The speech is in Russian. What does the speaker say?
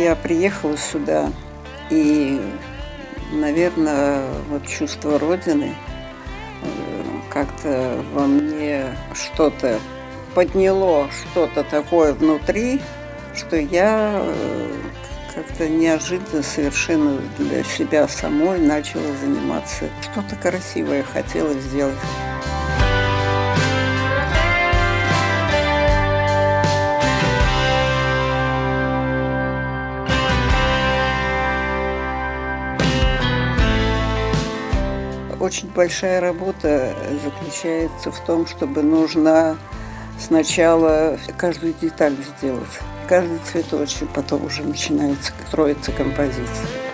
я приехала сюда, и, наверное, вот чувство Родины как-то во мне что-то подняло, что-то такое внутри, что я как-то неожиданно совершенно для себя самой начала заниматься. Что-то красивое хотела сделать. Очень большая работа заключается в том, чтобы нужно сначала каждую деталь сделать, каждый цветочек, потом уже начинается строиться композиция.